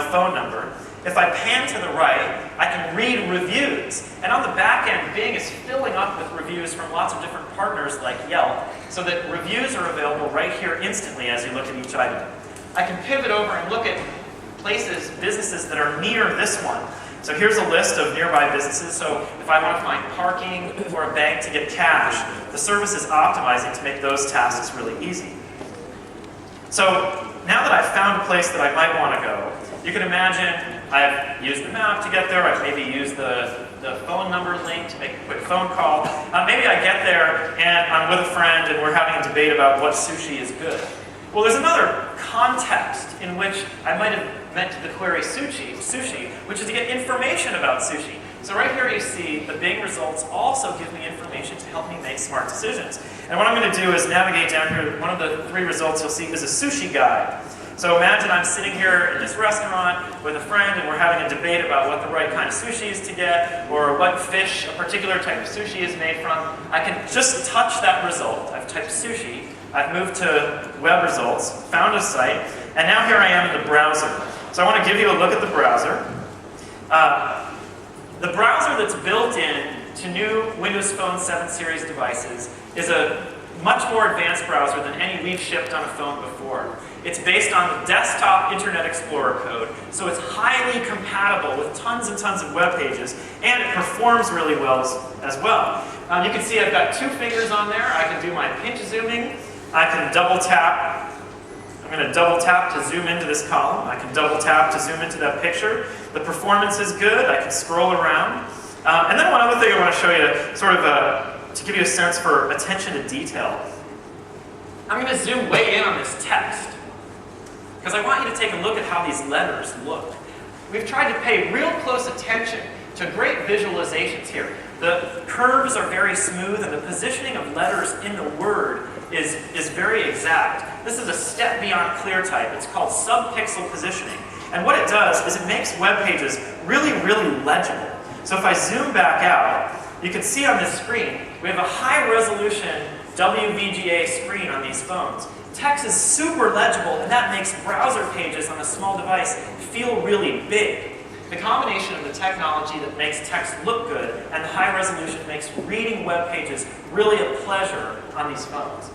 phone number. If I pan to the right, I can read reviews. And on the back end, Bing is filling up with reviews from lots of different partners like Yelp, so that reviews are available right here instantly as you look at each item. I can pivot over and look at places, businesses that are near this one. So here's a list of nearby businesses. So if I want to find parking or a bank to get cash, the service is optimizing to make those tasks really easy. So now that I've found a place that I might want to go, you can imagine I've used the map to get there. I've maybe used the phone number link to make a quick phone call. Maybe I get there and I'm with a friend and we're having a debate about what sushi is good. Well, there's another context in which I might have meant the query sushi, which is to get information about sushi. So right here you see the Bing results also give me information to help me make smart decisions. And what I'm going to do is navigate down here. One of the 3 results you'll see is a sushi guide. So imagine I'm sitting here in this restaurant with a friend and we're having a debate about what the right kind of sushi is to get or what fish a particular type of sushi is made from. I can just touch that result. I've typed sushi, I've moved to web results, found a site, and now here I am in the browser. So I want to give you a look at the browser. The browser that's built in to new Windows Phone 7 series devices is a much more advanced browser than any we've shipped on a phone before. It's based on the desktop Internet Explorer code, so it's highly compatible with tons and tons of web pages, and it performs really well as well. You can see I've got 2 fingers on there. I can do my pinch zooming. I can double tap. I'm going to double tap to zoom into this column. I can double tap to zoom into that picture. The performance is good. I can scroll around. And then one other thing I want to show you, sort of to give you a sense for attention to detail. I'm going to zoom way in on this text, because I want you to take a look at how these letters look. We've tried to pay real close attention to great visualizations here. The curves are very smooth, and the positioning of letters in the word is very exact. This is a step beyond clear type. It's called subpixel positioning. And what it does is it makes web pages really, really legible. So if I zoom back out, you can see on this screen, we have a high-resolution WVGA screen on these phones. Text is super legible, and that makes browser pages on a small device feel really big. The combination of the technology that makes text look good and the high resolution makes reading web pages really a pleasure on these phones.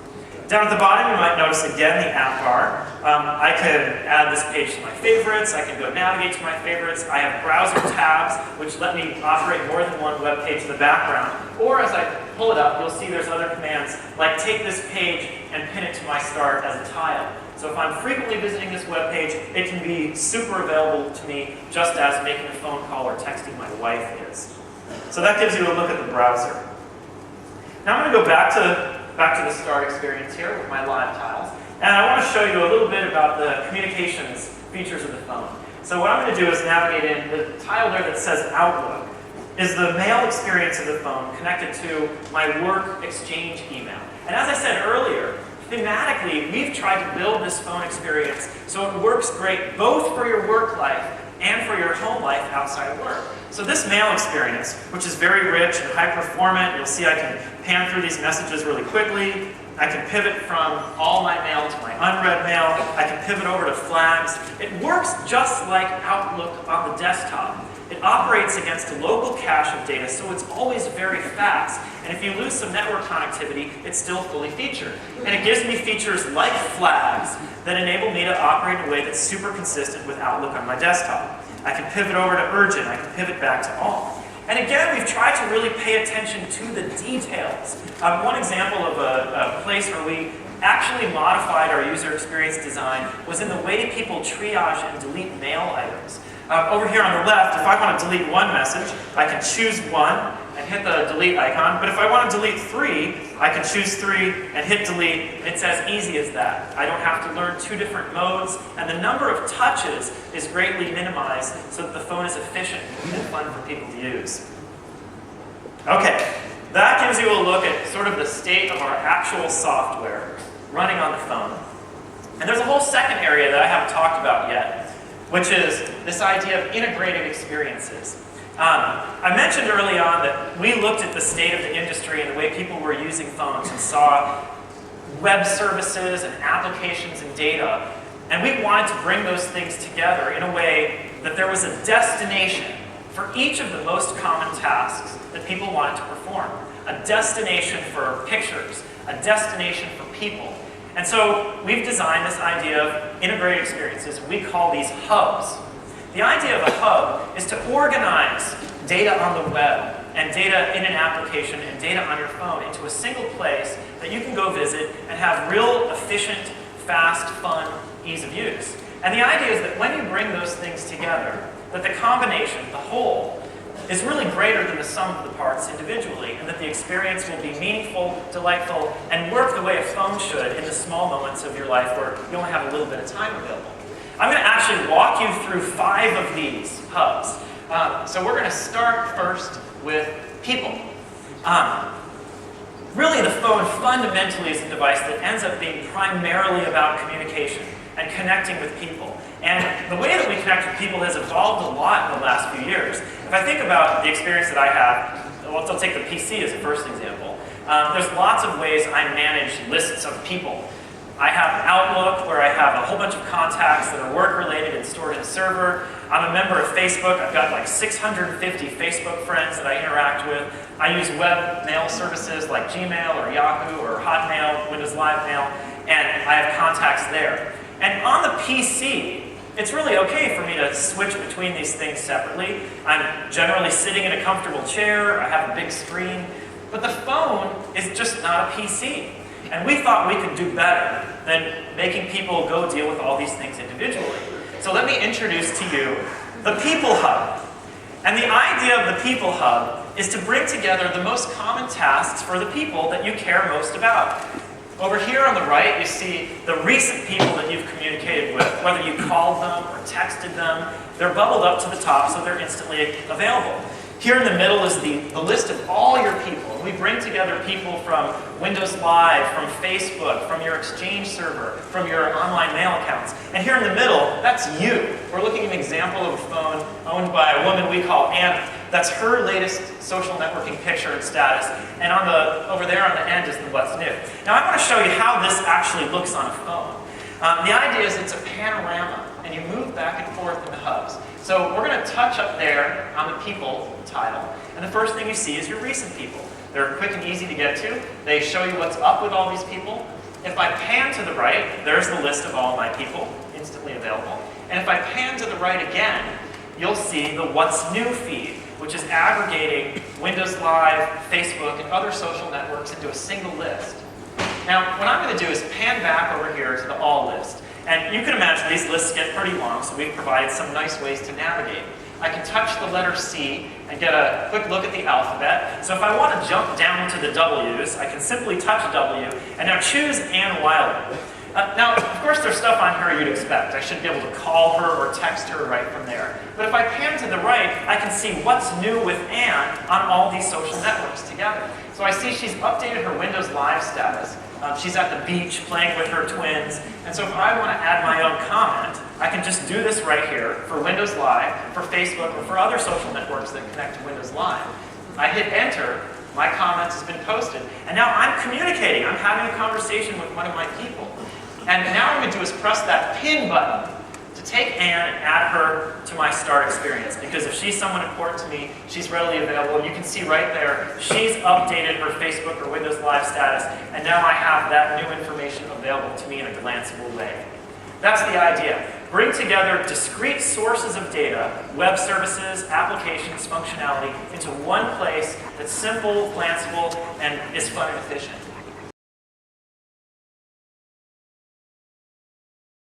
Down at the bottom, you might notice again the app bar. I can add this page to my favorites. I can go navigate to my favorites. I have browser tabs, which let me operate more than one web page in the background. Or as I pull it up, you'll see there's other commands, like take this page and pin it to my start as a tile. So if I'm frequently visiting this web page, it can be super available to me, just as making a phone call or texting my wife is. So that gives you a look at the browser. Now I'm going to go back to the start experience here with my live tiles. And I want to show you a little bit about the communications features of the phone. So what I'm going to do is navigate in. The tile there that says Outlook is the mail experience of the phone connected to my work exchange email. And as I said earlier, thematically, we've tried to build this phone experience so it works great both for your work life and for your home life outside of work. So this mail experience, which is very rich and high performant, you'll see I can pan through these messages really quickly. I can pivot from all my mail to my unread mail. I can pivot over to flags. It works just like Outlook on the desktop. It operates against a local cache of data, so it's always very fast. And if you lose some network connectivity, it's still fully featured. And it gives me features like flags that enable me to operate in a way that's super consistent with Outlook on my desktop. I can pivot over to urgent. I can pivot back to all. And again, we've tried to really pay attention to the details. One example of a place where we actually modified our user experience design was in the way people triage and delete mail items. Over here on the left, if I want to delete one message, I can choose one and hit the delete icon. But if I want to delete 3, I can choose 3 and hit delete. It's as easy as that. I don't have to learn 2 different modes, and the number of touches is greatly minimized so that the phone is efficient and fun for people to use. Okay, that gives you a look at sort of the state of our actual software running on the phone. And there's a whole second area that I haven't talked about yet, which is this idea of integrated experiences. I mentioned early on that we looked at the state of the industry and the way people were using phones and saw web services and applications and data And we wanted to bring those things together in a way that there was a destination for each of the most common tasks that people wanted to perform. A destination for pictures, a destination for people. And so we've designed this idea of integrated experiences, and we call these hubs. The idea of a hub is to organize data on the web and data in an application and data on your phone into a single place that you can go visit and have real, efficient, fast, fun, ease of use. And the idea is that when you bring those things together, that the combination, the whole, is really greater than the sum of the parts individually, and that the experience will be meaningful, delightful, and work the way a phone should in the small moments of your life where you only have a little bit of time available. I'm going to actually walk you through 5 of these hubs. So we're going to start first with people. Really, the phone fundamentally is a device that ends up being primarily about communication and connecting with people. And the way that we connect with people has evolved a lot in the last few years. If I think about the experience that I have, well, I'll take the PC as a first example. There's lots of ways I manage lists of people. I have Outlook, where I have a whole bunch of contacts that are work-related and stored in a server. I'm a member of Facebook. I've got like 650 Facebook friends that I interact with. I use web mail services like Gmail or Yahoo or Hotmail, Windows Live Mail, and I have contacts there. And on the PC, it's really okay for me to switch between these things separately. I'm generally sitting in a comfortable chair. I have a big screen. But the phone is just not a PC. And we thought we could do better than making people go deal with all these things individually. So let me introduce to you the People Hub. And the idea of the People Hub is to bring together the most common tasks for the people that you care most about. Over here on the right, you see the recent people that you've communicated with, whether you called them or texted them. They're bubbled up to the top so they're instantly available. Here in the middle is the list of all your people. We bring together people from Windows Live, from Facebook, from your Exchange server, from your online mail accounts. And here in the middle, that's you. We're looking at an example of a phone owned by a woman we call Anna. That's her latest social networking picture and status. And over there on the end is the what's new. Now I want to show you how this actually looks on a phone. The idea is it's a panorama, and you move back and forth in the hubs. So we're going to touch up there on the people tile, and the first thing you see is your recent people. They're quick and easy to get to. They show you what's up with all these people. If I pan to the right, there's the list of all my people, instantly available. And if I pan to the right again, you'll see the What's New feed, which is aggregating Windows Live, Facebook, and other social networks into a single list. Now, what I'm going to do is pan back over here to the All list. And you can imagine these lists get pretty long, so we've provided some nice ways to navigate. I can touch the letter C and get a quick look at the alphabet. So if I want to jump down to the W's, I can simply touch W and now choose Ann Wilder. Now, of course, there's stuff on here you'd expect. I should be able to call her or text her right from there. But if I pan to the right, I can see what's new with Ann on all these social networks together. So I see she's updated her Windows Live status. She's at the beach playing with her twins. And so if I want to add my own comment, I can just do this right here for Windows Live, for Facebook, or for other social networks that connect to Windows Live. I hit enter, my comments has been posted, and now I'm communicating. I'm having a conversation with one of my people. And now what I'm going to do is press that pin button to take Ann and add her to my start experience. Because if she's someone important to me, she's readily available. You can see right there, she's updated her Facebook or Windows Live status, and now I have that new information available to me in a glanceable way. That's the idea. Bring together discrete sources of data, web services, applications, functionality, into one place that's simple, glanceable, and is fun and efficient.